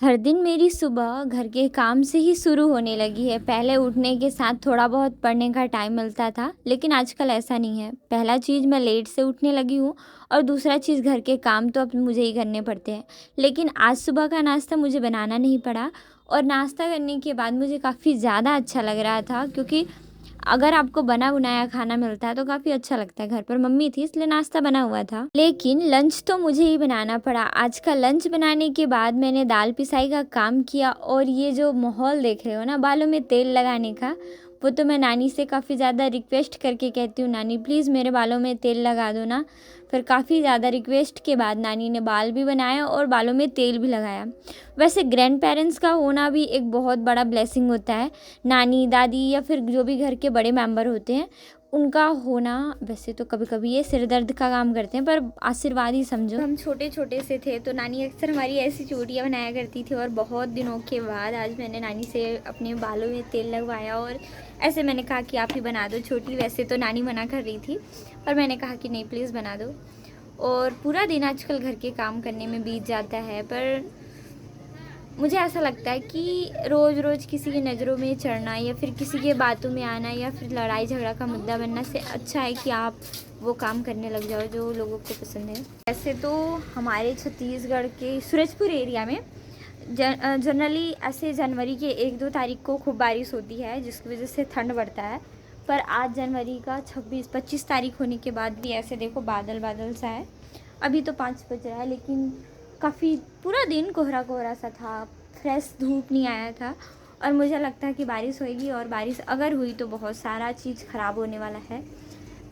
हर दिन मेरी सुबह घर के काम से ही शुरू होने लगी है। पहले उठने के साथ थोड़ा बहुत पढ़ने का टाइम मिलता था, लेकिन आजकल ऐसा नहीं है। पहला चीज़ मैं लेट से उठने लगी हूँ और दूसरा चीज़ घर के काम तो अब मुझे ही करने पड़ते हैं। लेकिन आज सुबह का नाश्ता मुझे बनाना नहीं पड़ा और नाश्ता करने के बाद मुझे काफ़ी ज़्यादा अच्छा लग रहा था, क्योंकि अगर आपको बना बनाया खाना मिलता है तो काफ़ी अच्छा लगता है। घर पर मम्मी थी इसलिए नाश्ता बना हुआ था, लेकिन लंच तो मुझे ही बनाना पड़ा। आज का लंच बनाने के बाद मैंने दाल पिसाई का काम किया और ये जो माहौल देख रहे हो ना बालों में तेल लगाने का, वो तो मैं नानी से काफ़ी ज़्यादा रिक्वेस्ट करके कहती हूँ, नानी प्लीज़ मेरे बालों में तेल लगा दो ना। फिर काफ़ी ज़्यादा रिक्वेस्ट के बाद नानी ने बाल भी बनाया और बालों में तेल भी लगाया। वैसे ग्रैंड पेरेंट्स का होना भी एक बहुत बड़ा ब्लेसिंग होता है। नानी दादी या फिर जो भी घर के बड़े मेंबर होते हैं उनका होना, वैसे तो कभी कभी ये सिर दर्द का काम करते हैं पर आशीर्वाद ही समझो। हम छोटे छोटे से थे तो नानी अक्सर हमारी ऐसी चोटियाँ बनाया करती थी और बहुत दिनों के बाद आज मैंने नानी से अपने बालों में तेल लगवाया और ऐसे मैंने कहा कि आप ही बना दो छोटी। वैसे तो नानी मना कर रही थी पर मैंने कहा कि नहीं प्लीज़ बना दो। और पूरा दिन आजकल घर के काम करने में बीत जाता है, पर मुझे ऐसा लगता है कि रोज़ रोज़ किसी की नज़रों में चढ़ना या फिर किसी के बातों में आना या फिर लड़ाई झगड़ा का मुद्दा बनने से अच्छा है कि आप वो काम करने लग जाओ जो लोगों को पसंद है। वैसे तो हमारे छत्तीसगढ़ के सूरजपुर एरिया में जनरली ऐसे जनवरी के 1-2 तारीख को खूब बारिश होती है, जिसकी वजह से ठंड बढ़ता है। पर आज जनवरी का 26-25 तारीख होने के बाद भी ऐसे देखो बादल बादल सा है। अभी तो 5 बज रहा है, लेकिन काफ़ी पूरा दिन कोहरा कोहरा सा था, फ्रेश धूप नहीं आया था और मुझे लगता है कि बारिश होएगी और बारिश अगर हुई तो बहुत सारा चीज़ ख़राब होने वाला है।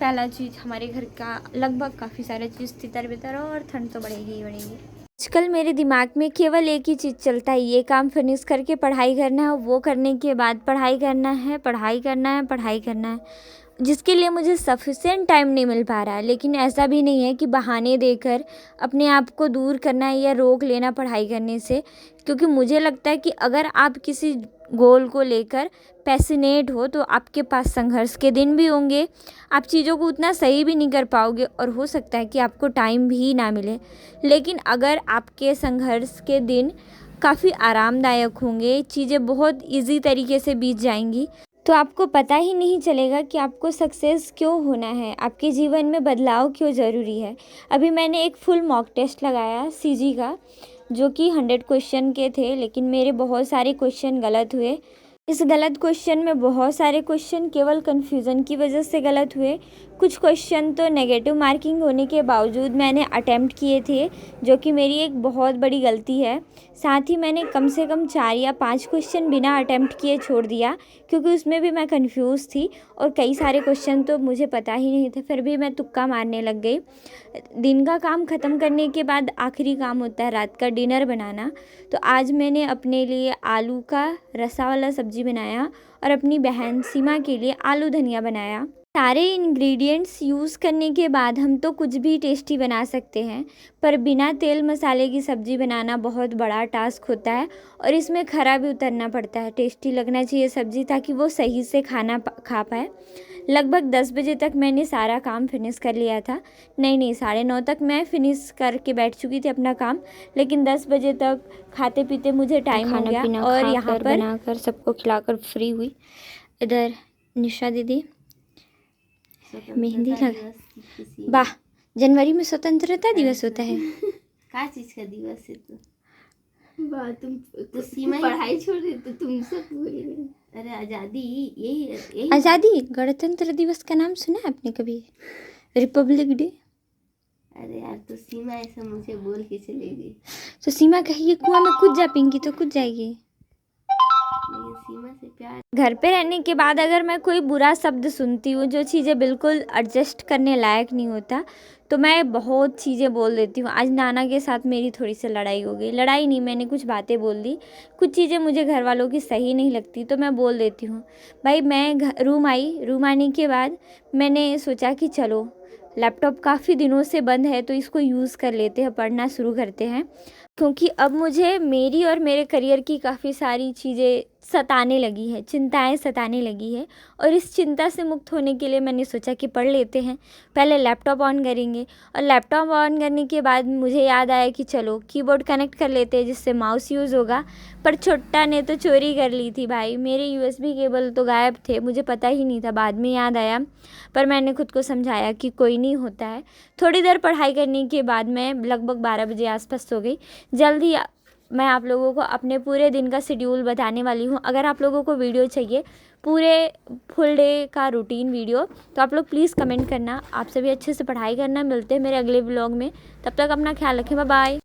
पहला चीज़ हमारे घर का लगभग काफ़ी सारा चीज़ तितर बितर और ठंड तो बढ़ेगी ही बढ़ेगी। आजकल मेरे दिमाग में केवल एक ही चीज़ चलता है, ये काम फिनिश करके पढ़ाई करना है, वो करने के बाद पढ़ाई करना है, पढ़ाई करना है, पढ़ाई करना है, जिसके लिए मुझे सफिशिएंट टाइम नहीं मिल पा रहा है। लेकिन ऐसा भी नहीं है कि बहाने देकर अपने आप को दूर करना है या रोक लेना पढ़ाई करने से, क्योंकि मुझे लगता है कि अगर आप किसी गोल को लेकर पैशनेट हो तो आपके पास संघर्ष के दिन भी होंगे, आप चीज़ों को उतना सही भी नहीं कर पाओगे और हो सकता है कि आपको टाइम भी ना मिले। लेकिन अगर आपके संघर्ष के दिन काफ़ी आरामदायक होंगे, चीज़ें बहुत इजी तरीके से बीत जाएंगी, तो आपको पता ही नहीं चलेगा कि आपको सक्सेस क्यों होना है, आपके जीवन में बदलाव क्यों ज़रूरी है। अभी मैंने एक फुल मॉक टेस्ट लगाया सीजी का, जो कि 100 क्वेश्चन के थे, लेकिन मेरे बहुत सारे क्वेश्चन गलत हुए। इस गलत क्वेश्चन में बहुत सारे क्वेश्चन केवल कन्फ्यूज़न की वजह से गलत हुए। कुछ क्वेश्चन तो नेगेटिव मार्किंग होने के बावजूद मैंने अटेम्प्ट किए थे, जो कि मेरी एक बहुत बड़ी गलती है। साथ ही मैंने कम से कम 4 या 5 क्वेश्चन बिना अटेम्प्ट किए छोड़ दिया, क्योंकि उसमें भी मैं कंफ्यूज थी और कई सारे क्वेश्चन तो मुझे पता ही नहीं थे, फिर भी मैं तुक्का मारने लग गई। दिन का काम ख़त्म करने के बाद आखिरी काम होता है रात का डिनर बनाना। तो आज मैंने अपने लिए आलू का रसा वाला सब्ज़ी बनाया और अपनी बहन सीमा के लिए आलू धनिया बनाया। सारे इंग्रेडिएंट्स यूज़ करने के बाद हम तो कुछ भी टेस्टी बना सकते हैं, पर बिना तेल मसाले की सब्ज़ी बनाना बहुत बड़ा टास्क होता है और इसमें खरा भी उतरना पड़ता है। टेस्टी लगना चाहिए सब्ज़ी ताकि वो सही से खा पाए। लगभग 10 बजे तक मैंने सारा काम फिनिश कर लिया था। नहीं 9:30 तक मैं फिनिश करके बैठ चुकी थी अपना काम, लेकिन 10 बजे तक खाते पीते मुझे टाइम हो गया और यहाँ पर बनाकर सबको खिलाकर फ्री हुई। इधर निशा दीदी मेहंदी लगा। वाह, जनवरी में स्वतंत्रता दिवस होता है। क्या चीज का दिवस है? वाह, तुम तो सीमा पढ़ाई छोड़ रही तो तुम सब भूल गए। अरे आज़ादी, यही आज़ादी गणतंत्र दिवस का नाम सुना है आपने कभी? Republic day. अरे यार, तो सीमा ऐसा मुझे बोल के चली गई। तो सीमा कहिए कुआं में कूद जा पिंकी तो कूद जाएगी। सीमा से प्यार। घर पे रहने के बाद अगर मैं कोई बुरा शब्द सुनती हूँ, जो चीज़ें बिल्कुल एडजस्ट करने लायक नहीं होता, तो मैं बहुत चीज़ें बोल देती हूँ। आज नाना के साथ मेरी थोड़ी सी लड़ाई हो गई। लड़ाई नहीं, मैंने कुछ बातें बोल दी, कुछ चीज़ें मुझे घर वालों की सही नहीं लगती तो मैं बोल देती हूँ। भाई मैं रूम आने के बाद मैंने सोचा कि चलो लैपटॉप काफ़ी दिनों से बंद है तो इसको यूज़ कर लेते हैं, पढ़ना शुरू करते हैं। क्योंकि अब मुझे मेरी और मेरे करियर की काफ़ी सारी चीज़ें सताने लगी है, चिंताएं सताने लगी है। और इस चिंता से मुक्त होने के लिए मैंने सोचा कि पढ़ लेते हैं। पहले लैपटॉप ऑन करेंगे और लैपटॉप ऑन करने के बाद मुझे याद आया कि चलो कीबोर्ड कनेक्ट कर लेते हैं जिससे माउस यूज़ होगा। पर छोटा ने तो चोरी कर ली थी भाई, मेरे USB केबल तो गायब थे, मुझे पता ही नहीं था, बाद में याद आया। पर मैंने खुद को समझाया कि कोई नहीं होता है। थोड़ी देर पढ़ाई करने के बाद मैं लगभग 12 बजे आसपास सो गई। जल्दी मैं आप लोगों को अपने पूरे दिन का शेड्यूल बताने वाली हूँ। अगर आप लोगों को वीडियो चाहिए पूरे फुल डे का रूटीन वीडियो, तो आप लोग प्लीज़ कमेंट करना। आप सभी अच्छे से पढ़ाई करना। मिलते हैं मेरे अगले व्लॉग में, तब तक अपना ख्याल रखें। Bye bye.